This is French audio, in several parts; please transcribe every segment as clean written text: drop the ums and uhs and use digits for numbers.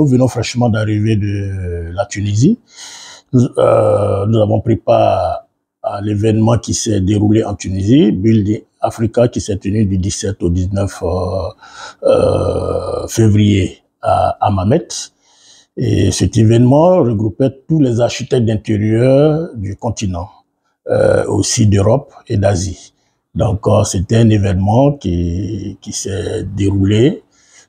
Nous venons fraîchement d'arriver de la Tunisie. Nous avons pris part à l'événement qui s'est déroulé en Tunisie, Build Africa, qui s'est tenu du 17 au 19 février à Mamet. Et cet événement regroupait tous les architectes d'intérieur du continent, aussi d'Europe et d'Asie. Donc, c'était un événement qui s'est déroulé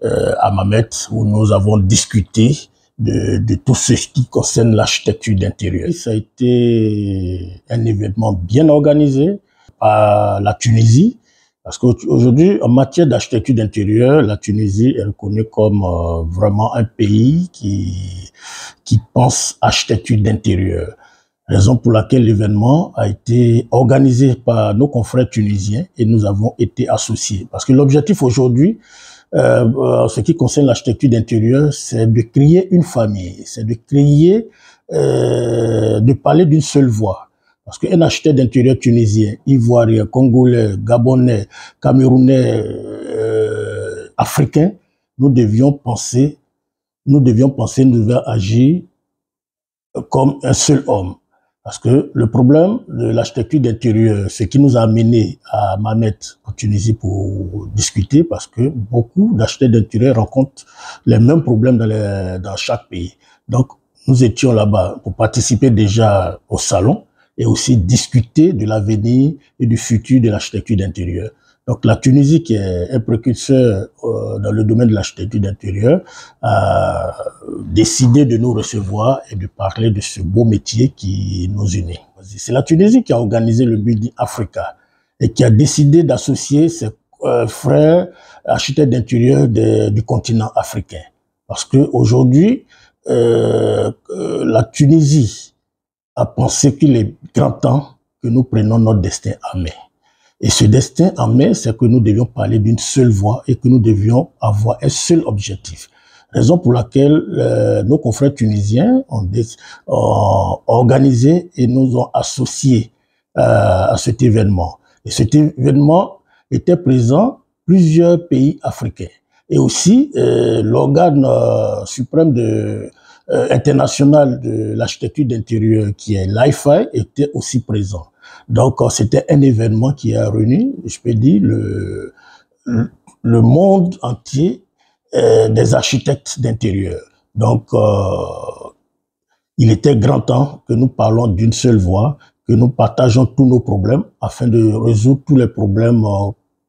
à Mamet, où nous avons discuté de tout ce qui concerne l'architecture d'intérieur. Ça a été un événement bien organisé par la Tunisie, parce qu'aujourd'hui, en matière d'architecture d'intérieur, la Tunisie est reconnue comme vraiment un pays qui pense architecture d'intérieur. Raison pour laquelle l'événement a été organisé par nos confrères tunisiens et nous avons été associés. Parce que l'objectif aujourd'hui, en ce qui concerne l'architecture d'intérieur, c'est de créer une famille, c'est de créer, de parler d'une seule voix. Parce qu'un architecte d'intérieur tunisien, ivoirien, congolais, gabonais, camerounais, africain, nous devions agir comme un seul homme. Parce que le problème de l'architecture d'intérieur, ce qui nous a amené à Mamet, en Tunisie, pour discuter, parce que beaucoup d'architectes d'intérieur rencontrent les mêmes problèmes dans chaque pays. Donc, nous étions là-bas pour participer déjà au salon et aussi discuter de l'avenir et du futur de l'architecture d'intérieur. Donc, la Tunisie, qui est un précurseur dans le domaine de l'architecture d'intérieur, a décidé de nous recevoir et de parler de ce beau métier qui nous unit. C'est la Tunisie qui a organisé le Build Africa et qui a décidé d'associer ses frères architectes d'intérieur du continent africain. Parce qu'aujourd'hui, la Tunisie a pensé qu'il est grand temps que nous prenions notre destin en main. Et ce destin en main, c'est que nous devions parler d'une seule voix et que nous devions avoir un seul objectif. Raison pour laquelle nos confrères tunisiens ont organisé et nous ont associés à cet événement. Et cet événement était présent plusieurs pays africains. Et aussi, l'organe suprême international de l'architecture d'intérieur, qui est l'IFI, était aussi présent. Donc, c'était un événement qui a réuni, je peux dire, le monde entier des architectes d'intérieur. Donc, il était grand temps que nous parlons d'une seule voix, que nous partageons tous nos problèmes afin de résoudre tous les problèmes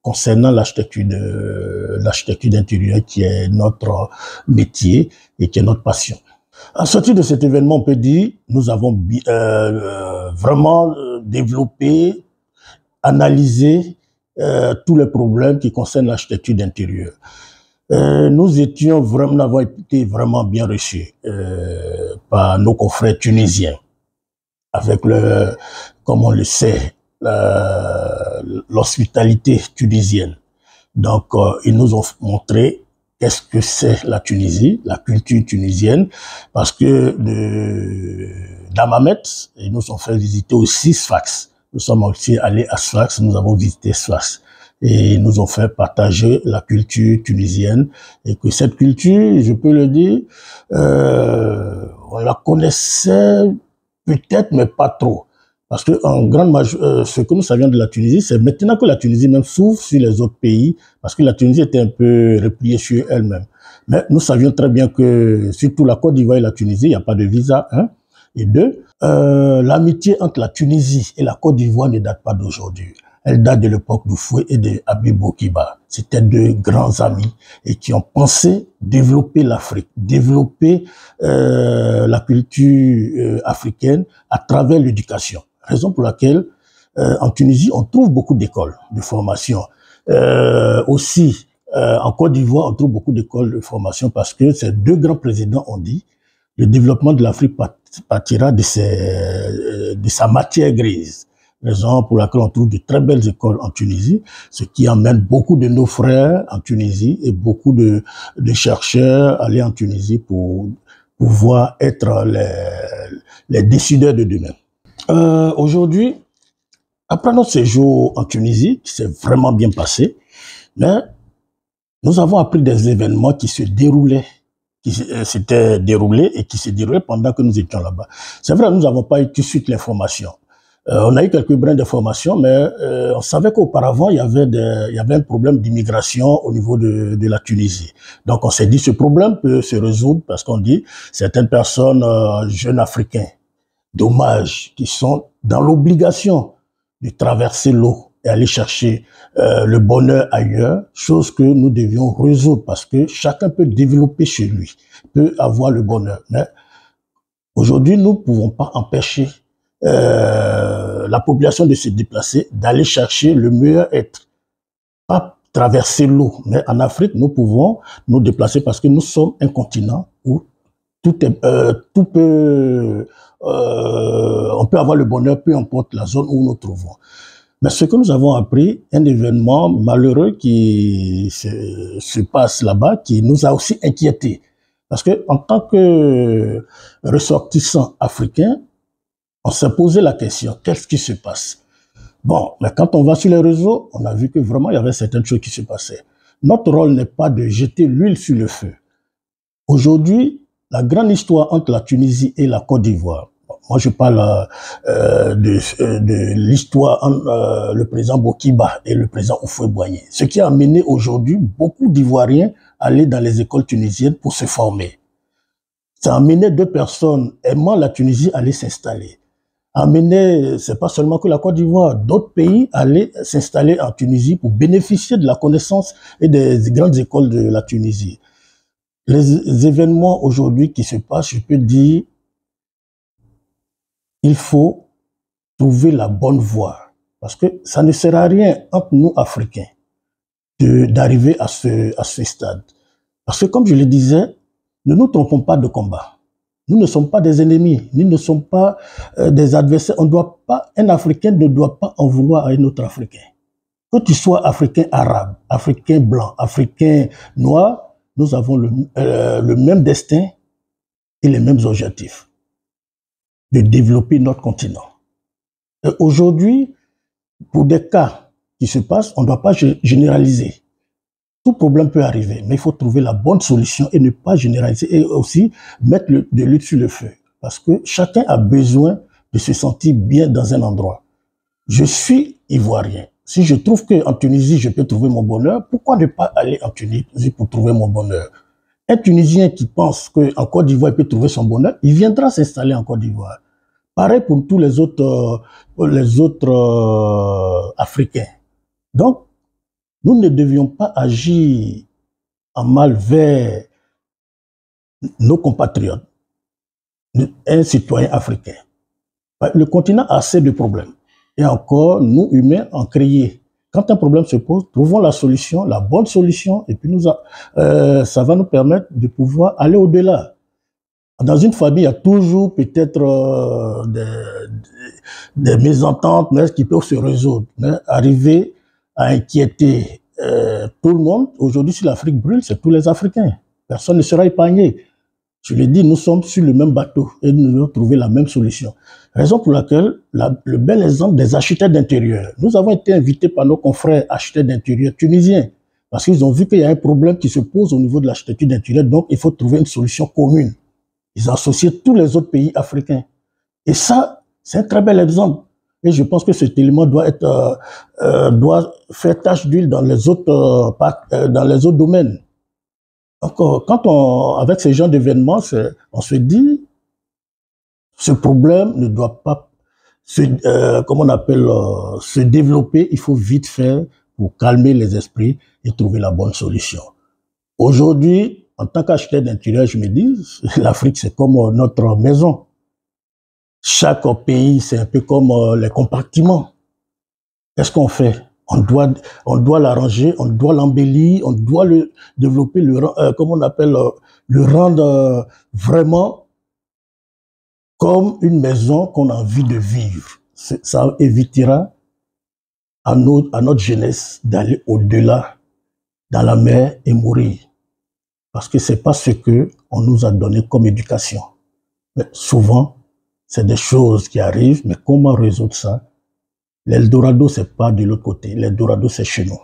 concernant l'architecture d'intérieur, qui est notre métier et qui est notre passion. À sortir de cet événement, on peut dire, nous avons vraiment développé, analysé tous les problèmes qui concernent l'architecture d'intérieur. Nous avons été vraiment bien reçus par nos confrères tunisiens, avec comme on le sait, l'hospitalité tunisienne. Donc, ils nous ont montré qu'est-ce que c'est la Tunisie, la culture tunisienne, parce que d'Amamet, ils nous ont fait visiter aussi Sfax. Nous sommes aussi allés à Sfax, nous avons visité Sfax. Et ils nous ont fait partager la culture tunisienne. Et que cette culture, je peux le dire, on la connaissait peut-être, mais pas trop. Parce que ce que nous savions de la Tunisie, c'est maintenant que la Tunisie même s'ouvre sur les autres pays, parce que la Tunisie était un peu repliée sur elle-même. Mais nous savions très bien que, surtout la Côte d'Ivoire et la Tunisie, il n'y a pas de visa, un. Et deux, l'amitié entre la Tunisie et la Côte d'Ivoire ne date pas d'aujourd'hui. Elle date de l'époque d'Houphouët et de Habib Bourguiba. C'était deux grands amis et qui ont pensé développer l'Afrique, développer la culture africaine à travers l'éducation. Raison pour laquelle, en Tunisie, on trouve beaucoup d'écoles de formation. Aussi, en Côte d'Ivoire, on trouve beaucoup d'écoles de formation parce que ces deux grands présidents ont dit le développement de l'Afrique partira de sa matière grise. Raison pour laquelle on trouve de très belles écoles en Tunisie, ce qui amène beaucoup de nos frères en Tunisie et beaucoup de chercheurs à aller en Tunisie pour pouvoir être les décideurs de demain. Aujourd'hui, après notre séjour en Tunisie, qui s'est vraiment bien passé, mais nous avons appris des événements qui se déroulaient qui s'était déroulé et qui s'est déroulé pendant que nous étions là-bas. C'est vrai, nous n'avons pas eu tout de suite l'information. On a eu quelques brins d'information, mais on savait qu'auparavant, il y avait un problème d'immigration au niveau de la Tunisie. Donc, on s'est dit, ce problème peut se résoudre parce qu'on dit, certaines personnes, jeunes Africains, dommages, qui sont dans l'obligation de traverser l'eau et aller chercher le bonheur ailleurs, chose que nous devions résoudre parce que chacun peut développer chez lui, peut avoir le bonheur. Mais aujourd'hui, nous ne pouvons pas empêcher la population de se déplacer, d'aller chercher le meilleur être. Pas traverser l'eau, mais en Afrique, nous pouvons nous déplacer parce que nous sommes un continent où on peut avoir le bonheur, peu importe la zone où nous nous trouvons. Mais ce que nous avons appris, un événement malheureux qui se passe là-bas, qui nous a aussi inquiétés. Parce que en tant que ressortissants africains, on s'est posé la question, qu'est-ce qui se passe? Bon, mais quand on va sur les réseaux, on a vu que vraiment il y avait certaines choses qui se passaient. Notre rôle n'est pas de jeter l'huile sur le feu. Aujourd'hui, la grande histoire entre la Tunisie et la Côte d'Ivoire, moi je parle de l'histoire entre le président Bokiba et le président Houphouët-Boigny, ce qui a amené aujourd'hui beaucoup d'Ivoiriens à aller dans les écoles tunisiennes pour se former. Ça a amené deux personnes aimant la Tunisie à aller s'installer. Amener, c'est pas seulement que la Côte d'Ivoire, d'autres pays allaient s'installer en Tunisie pour bénéficier de la connaissance et des grandes écoles de la Tunisie. Les événements aujourd'hui qui se passent, je peux dire, il faut trouver la bonne voie. Parce que ça ne sert à rien entre nous, Africains, d'arriver à ce stade. Parce que comme je le disais, ne nous trompons pas de combat. Nous ne sommes pas des ennemis, nous ne sommes pas des adversaires. Un Africain ne doit pas en vouloir à un autre Africain. Que tu sois Africain arabe, Africain blanc, Africain noir, nous avons le même destin et les mêmes objectifs de développer notre continent. Aujourd'hui, pour des cas qui se passent, on ne doit pas généraliser. Tout problème peut arriver, mais il faut trouver la bonne solution et ne pas généraliser et aussi mettre de l'huile sur le feu. Parce que chacun a besoin de se sentir bien dans un endroit. Je suis ivoirien. Si je trouve qu'en Tunisie, je peux trouver mon bonheur, pourquoi ne pas aller en Tunisie pour trouver mon bonheur? Un Tunisien qui pense qu'en Côte d'Ivoire, il peut trouver son bonheur, il viendra s'installer en Côte d'Ivoire. Pareil pour tous les autres Africains. Donc, nous ne devions pas agir en mal vers nos compatriotes, un citoyen africain. Le continent a assez de problèmes. Et encore, nous, humains, en créer. Quand un problème se pose, trouvons la solution, la bonne solution, et puis ça va nous permettre de pouvoir aller au-delà. Dans une famille, il y a toujours peut-être des mésententes, mais qui peuvent se résoudre. Mais arriver à inquiéter tout le monde, aujourd'hui, si l'Afrique brûle, c'est tous les Africains. Personne ne sera épargné. Je l'ai dit, nous sommes sur le même bateau et nous devons trouver la même solution. Raison pour laquelle, le bel exemple des architectes d'intérieur. Nous avons été invités par nos confrères architectes d'intérieur tunisiens parce qu'ils ont vu qu'il y a un problème qui se pose au niveau de l'architecture d'intérieur, donc il faut trouver une solution commune. Ils ont associé tous les autres pays africains. Et ça, c'est un très bel exemple. Et je pense que cet élément doit faire tache d'huile dans les autres domaines. Donc, avec ce genre d'événements, on se dit, ce problème ne doit pas se développer. Il faut vite faire pour calmer les esprits et trouver la bonne solution. Aujourd'hui, en tant qu'architecte d'intérieur, je me dis, l'Afrique, c'est comme notre maison. Chaque pays, c'est un peu comme les compartiments. Qu'est-ce qu'on fait? On doit l'arranger, on doit l'embellir, on doit le développer, le rendre vraiment comme une maison qu'on a envie de vivre. Ça évitera à notre jeunesse d'aller au-delà, dans la mer et mourir. Parce que c'est pas ce qu'on nous a donné comme éducation. Mais souvent, c'est des choses qui arrivent, mais comment résoudre ça? L'Eldorado, c'est pas de l'autre côté. L'Eldorado, c'est chez nous.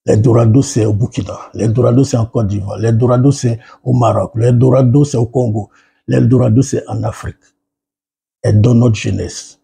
L'Eldorado, c'est au Burkina. L'Eldorado, c'est en Côte d'Ivoire. L'Eldorado, c'est au Maroc. L'Eldorado, c'est au Congo. L'Eldorado, c'est en Afrique. Aidons notre jeunesse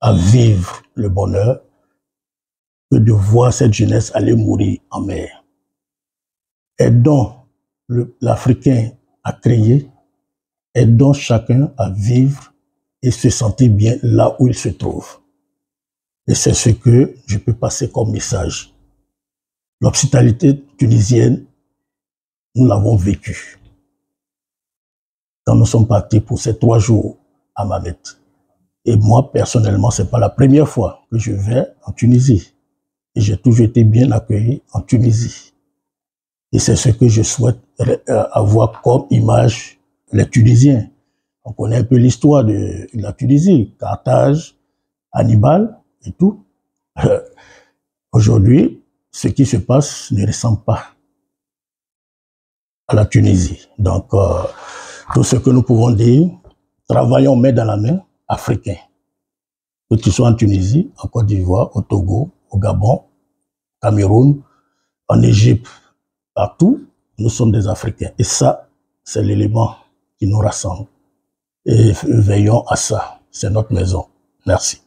à vivre le bonheur que de voir cette jeunesse aller mourir en mer. Aidons l'Africain à créer. Aidons chacun à vivre et se sentir bien là où il se trouve. Et c'est ce que je peux passer comme message. L'hospitalité tunisienne, nous l'avons vécue. Quand nous sommes partis pour ces 3 jours à Mamet. Et moi, personnellement, ce n'est pas la première fois que je vais en Tunisie. Et j'ai toujours été bien accueilli en Tunisie. Et c'est ce que je souhaite avoir comme image les Tunisiens. On connaît un peu l'histoire de la Tunisie, Carthage, Hannibal et tout. Aujourd'hui, ce qui se passe ne ressemble pas à la Tunisie. Donc, tout ce que nous pouvons dire, travaillons main dans la main, africains. Que tu sois en Tunisie, en Côte d'Ivoire, au Togo, au Gabon, au Cameroun, en Égypte, partout, nous sommes des Africains. Et ça, c'est l'élément qui nous rassemble. Et veillons à ça. C'est notre maison. Merci.